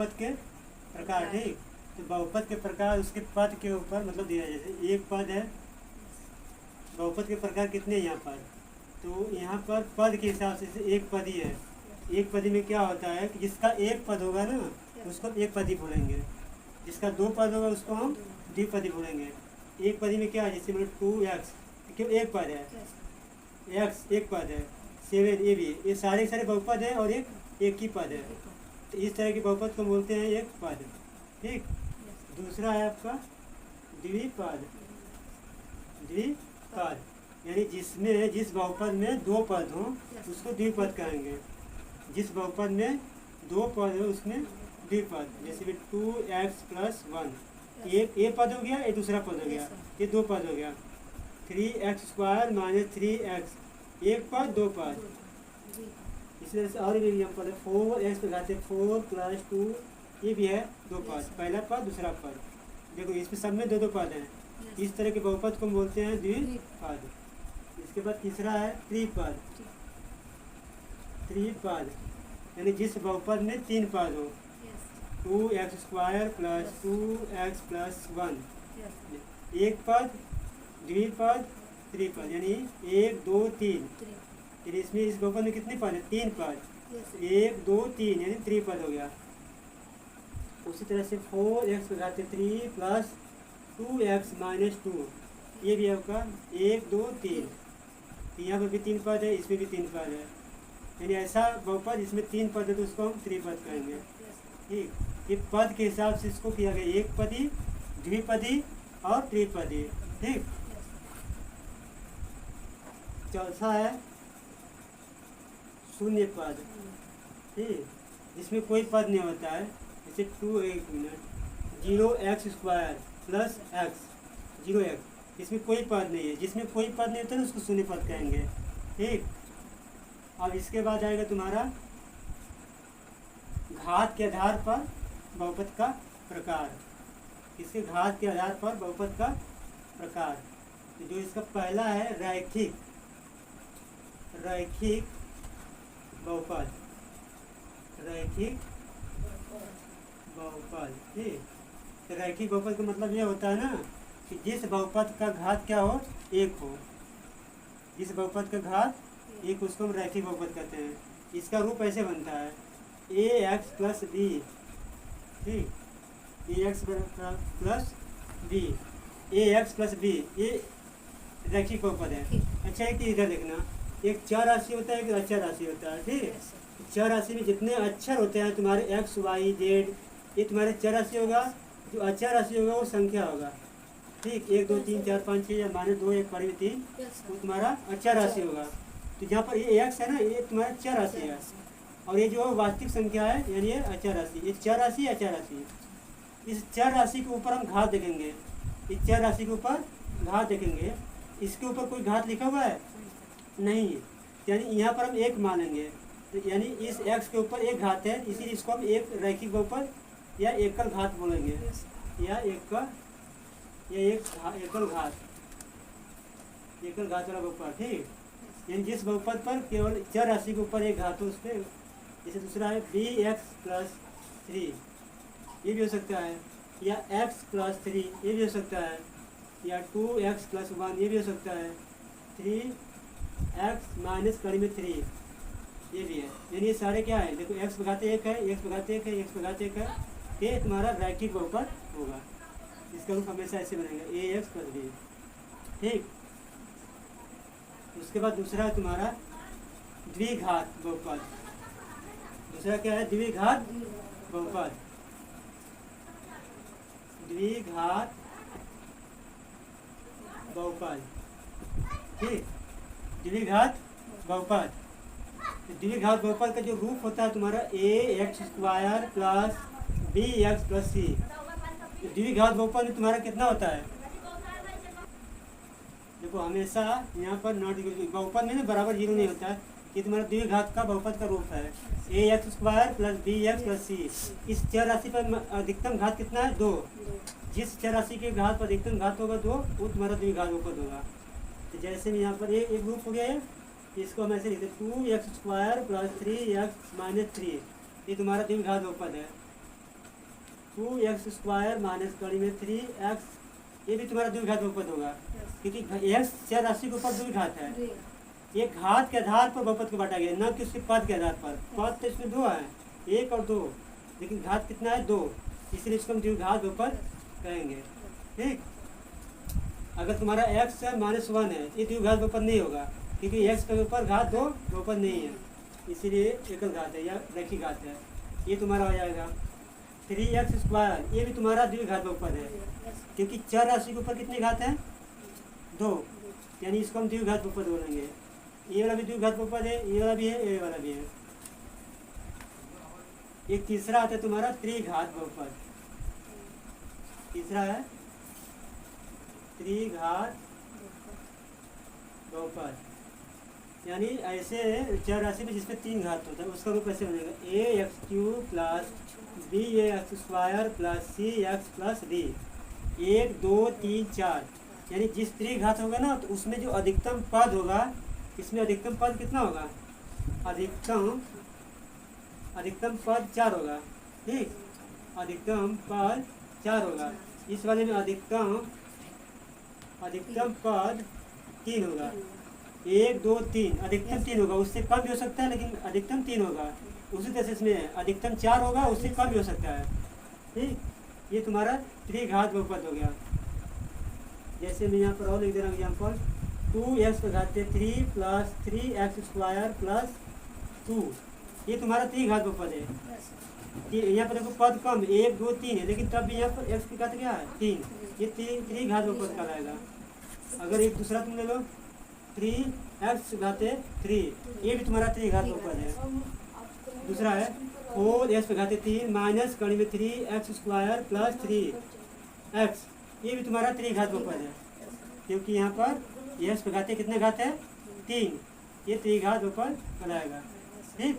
बहुपद के प्रकार। ठीक, तो बहुपद के प्रकार उसके पद के ऊपर मतलब दिया है। जैसे एक पद है, बहुपद के प्रकार कितने हैं यहाँ पर, तो यहाँ पर पद के हिसाब से एक पदी है। एक पदी में क्या होता है कि जिसका एक पद होगा ना उसको एक पदी बोलेंगे, जिसका दो पद होगा उसको हम द्विपदी बोलेंगे। एक पदी में क्या है, जैसे मतलब 2x क्यों एक पद है, x एक पद है, 7 ये भी, ये सारे सारे बहुपद है और एक ही पद है। तो इस तरह के बहुपद को बोलते हैं एक पद। ठीक, दूसरा है आपका द्विपद। द्विपद यानी जिसमें जिस बहुपद में दो पद हों उसको द्विपद कहेंगे। जिस बहुपद में दो पद हो उसमें द्विपद। जैसे कि 2x + 1 एक पद हो गया, एक दूसरा पद हो गया, ये दो पद हो गया। 3x² - 3x एक पद दो पद। इसलिए और भी एग्जाम्पल है 4x लगाते 4 + 2 ये भी है दो पद, पहला पद दूसरा पद। देखो इसमें सब में दो दो पद हैं। इस तरह के बहुपद को बोलते हैं द्विपद। इसके बाद तीसरा है त्रिपद। त्रिपद यानी जिस बहुपद में तीन पद हो, 2x² + 2x + 1 एक पद, द्विपद, त्रिपद यानी 1 2 3। फिर इसमें इस बहुपद में कितने पद है, तीन पद, 1 2 3 यानी त्रिपद हो गया। उसी तरह से 4x लगाते 3 + 2x - 2 ये भी आपका 1 2 3। यहाँ पर भी तीन पद है, इसमें भी तीन पद है, यानी ऐसा बहुपद जिसमें तीन पद है तो उसको हम त्रिपद कहेंगे। ठीक, ये पद के हिसाब से इसको किया गया, एक पदी, द्विपदी और त्रिपदी। ठीक, चौथा है शून्य पद। ठीक, जिसमें कोई पद नहीं होता है। जैसे 0x² + x 0x इसमें कोई पद नहीं है। जिसमें कोई पद नहीं होता है उसको शून्य पद कहेंगे। ठीक, अब इसके बाद आएगा तुम्हारा घात के आधार पर बहुपद का प्रकार। इसके घात के आधार पर बहुपद का प्रकार, जो इसका पहला है रैखिक। रैखिक बहुपद, रैखिक बहुपद। ठीक, तो रैखिक बहुपद का मतलब ये होता है ना कि जिस बहुपद का घात क्या हो, एक हो। जिस बहुपद का घात एक उसको हम रैखिक बहुपद कहते हैं। इसका रूप ऐसे बनता है ax + b। ठीक, ax + b, ax + b ये रैखिक बहुपद है। अच्छा है कि इधर देखना, एक चर राशि होता है, एक अचर राशि होता है। ठीक, चर राशि में जितने अक्षर होते हैं तुम्हारे x y z ये तुम्हारे चर राशि होगा। जो अचर राशि होगा वो संख्या होगा। ठीक, 1 2 3 4 5 6 या -2 1 = 3 वो तुम्हारा अचर राशि होगा। तो जहाँ पर ये x है ना ये तुम्हारा चर राशि है, और ये जो वास्तविक संख्या है यानी ये अचर राशि। ये चर राशि अचर राशि। इस चर राशि के ऊपर हम घात देखेंगे। इस चर राशि के ऊपर घात देखेंगे। इसके ऊपर कोई घात लिखा हुआ है नहीं, यानी यहाँ पर हम एक मानेंगे। तो यानी इस x के ऊपर एक घात है, इसीलिए इसको हम एक रैखिक बहुपद या एकल घात बोलेंगे, या एकल घात, एकल घात वाला बहुपद। ठीक, यानी जिस बहुपद पर केवल चर राशि के ऊपर एक घात हो उस पर। जैसे दूसरा है bx + 3 ये भी हो सकता है, या x + 3 ये भी हो सकता है, या 2x + 1 ये भी हो सकता है, 3x - 3 ये भी है। यानी ये सारे क्या है, देखो x बघाते एक है, x बघाते एक है, x बघाते एक है, ये तुम्हारा रैखिक बहुपद होगा। इसका रूप हमेशा ऐसे बनेगा ax + b। ठीक, उसके बाद दूसरा है तुम्हारा द्विघात बहुपद। दूसरा क्या है, द्विघात बहुपद। द्विघात बहुपद। ठीक, द्विघात बहुपद। द्विघात बहुपद का जो रूप होता है तुम्हारा ax² + bx + c। द्विघात बहुपद में तुम्हारा कितना होता है, देखो हमेशा यहाँ पर नॉट बहुपद में ना बराबर 0 नहीं होता है। ये तुम्हारा द्विघात का बहुपद का रूप है ax² + bx + c। इस चर राशि पर अधिकतम घात कितना है, 2। जिस चर राशि के घात पर अधिकतम घात होगा 2 वो तुम्हारा द्विघात बहुपद होगा। तो जैसे में यहाँ पर एक रूप हो गया है, इसको हम ऐसे लिखते हैं 2x² + 3x - 3 ये तुम्हारा द्विघात बहुपद है। 2x² माइनस कड़ी में 3x, ये भी तुम्हारा द्विघात बहुपद होगा क्योंकि x चर राशि के ऊपर द्विघात है। ये घात के आधार पर बहुपद को बांटा गया, न कि उसके पद के आधार पर। पद तो इसमें दो है, 1 और 2, लेकिन घात कितना है 2, इसलिए इसको हम द्विघात बहुपद कहेंगे। ठीक, अगर तुम्हारा x माइनस 1 है, ये द्विघात बहुपद नहीं होगा क्योंकि x के ऊपर घात 2 बहुपद नहीं है, इसीलिए एकल घात है या रैखिक घात है। ये तुम्हारा हो जाएगा 3x², ये भी तुम्हारा द्विघात बहुपद है क्योंकि चर राशि के ऊपर कितनी घात है 2, यानी इसको हम द्विघात बहुपद बोलेंगे। ये वाला भी द्विघात बहुपद है, ये वाला भी है, ये वाला भी है। एक तीसरा आता है तुम्हारा त्रिघात बहुपद। तीसरा है त्रिघात बहुपद, यानी ऐसे चर राशि में जिसमें 3 घात होता है उसका रूप कैसे बनेगा, ax³ plus bx² plus cx plus d। 1 2 3 4, यानी जिस त्रिघात होगा ना तो उसमें जो अधिकतम पद होगा, इसमें अधिकतम पद कितना होगा, अधिकतम पद 4 होगा। ठीक, अधिकतम पद 4 होगा। इस वाले में अधिकतम पद 3 होगा। 1 2 3, अधिकतम 3 होगा, उससे कम भी हो सकता है लेकिन अधिकतम 3 होगा। उसी तरह से इसमें अधिकतम 4 होगा, उससे कम भी हो सकता है। ठीक, ये तुम्हारा त्रिघात बहुपद हो गया। जैसे मैं यहाँ पर और लिख दे रहा हूँ example, 2x³ plus 3x² plus 2, ये तुम्हारा त्रिघात बहुपद है। यहाँ पर देखो पद कम 1 2 3 है, लेकिन तब भी यहाँ पर x की घात क्या है 3, ये त्रिघात बहुपद कहलाएगा। अगर एक दूसरा तुम ले लो 3x³, ये भी तुम्हारा त्रिघात बहुपद है। दूसरा है 4x³ माइनस कड़ी में 3x² प्लस 3x, ये भी तुम्हारा त्रिघात बहुपद है क्योंकि यहाँ पर x कितने घात है 3, ये त्रिघात बहुपद कहलाएगा। ठीक।